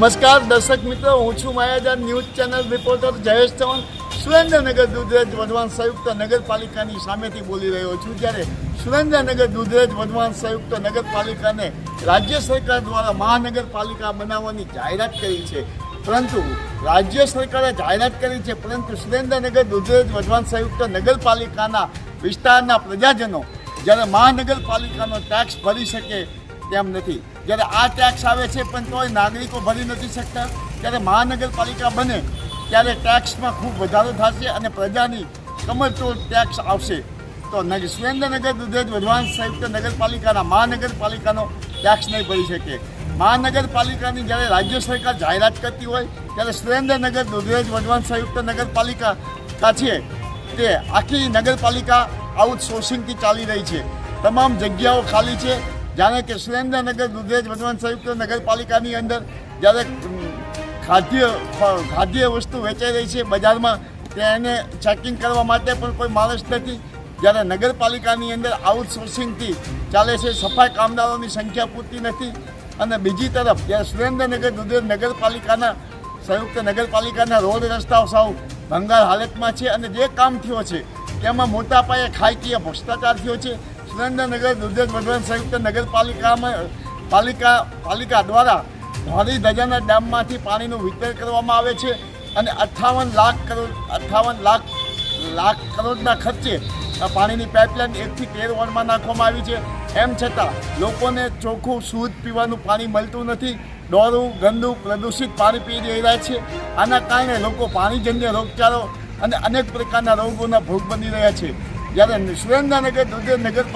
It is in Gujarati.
નમસ્કાર દર્શક મિત્રો, હું છું માયાજાન news channel reporter Jayesh Chauhan Surendranagar Dudhrej Wadhwan સંયુક્ત નગરપાલિકાની સામેથી બોલી રહ્યો છું। જ્યારે સુરેન્દ્રનગર દુધરેજ વઢવાણ સંયુક્ત નગરપાલિકાને રાજ્ય સરકાર દ્વારા મહાનગરપાલિકા બનાવવાની જાહેરાત કરી છે, પરંતુ રાજ્ય સરકારે જાહેરાત કરી છે, પરંતુ સુરેન્દ્રનગર દુધરેજ વઢવાણ સંયુક્ત નગરપાલિકાના વિસ્તારના પ્રજાજનો જ્યારે મહાનગરપાલિકાનો ટેક્સ ભરી શકે તેમ નથી। જ્યારે આ ટેક્સ આવે છે પણ તોય નાગરિકો ભરી નથી શકતા। ત્યારે મહાનગરપાલિકા બને ત્યારે ટેક્સમાં ખૂબ વધારો થશે અને પ્રજાની કમરતોડ ટેક્સ આવશે, તો સુરેન્દ્રનગર દુધરેજ વઢવાણ સંયુક્ત નગરપાલિકાના મહાનગરપાલિકાનો ટેક્સ નહીં ભરી શકે। મહાનગરપાલિકાની જ્યારે રાજ્ય સરકાર જાહેરાત કરતી હોય ત્યારે સુરેન્દ્રનગર દુધરેજ વઢવાણ સંયુક્ત નગરપાલિકા છે તે આખી નગરપાલિકા આઉટસોર્સિંગથી ચાલી રહી છે। તમામ જગ્યાઓ ખાલી છે। જાણે કે સુરેન્દ્રનગર દુધરેજ વઢવાણ સંયુક્ત નગરપાલિકાની અંદર જ્યારે ખાદ્ય વસ્તુ વેચાઈ રહી છે બજારમાં, તેને ચેકિંગ કરવા માટે પણ કોઈ માણસ નથી। જ્યારે નગરપાલિકાની અંદર આઉટસોર્સિંગથી ચાલે છે, સફાઈ કામદારોની સંખ્યા પૂરતી નથી। અને બીજી તરફ જ્યારે સુરેન્દ્રનગર દુધરેજ નગરપાલિકાના સંયુક્ત નગરપાલિકાના રોડ રસ્તાઓ સાવ ભંગાર હાલતમાં છે અને જે કામ થયો છે તેમાં મોટા પાયે ખાયકીય ભ્રષ્ટાચાર થયો છે। સુરેન્દ્રનગર દુધરેજ વઢવાણ સંયુક્ત નગરપાલિકા દ્વારા ઢોરી ધજાના ડેમમાંથી પાણીનું વિતરણ કરવામાં આવે છે અને 58 લાખ કરોડના ખર્ચે પાણીની પાઇપલાઇન 1 થી 13 વોર્ડમાં નાખવામાં આવી છે। એમ છતાં લોકોને ચોખ્ખું શુદ્ધ પીવાનું પાણી મળતું નથી, ડોરું ગંદુ પ્રદૂષિત પાણી પી રહ્યા છે। આના કારણે લોકો પાણીજન્ય રોગચાળો અને અનેક પ્રકારના રોગોના ભોગ બની રહ્યા છે। જ્યારે સુરેન્દ્રનગર દુધરેજ નગરપાલિકા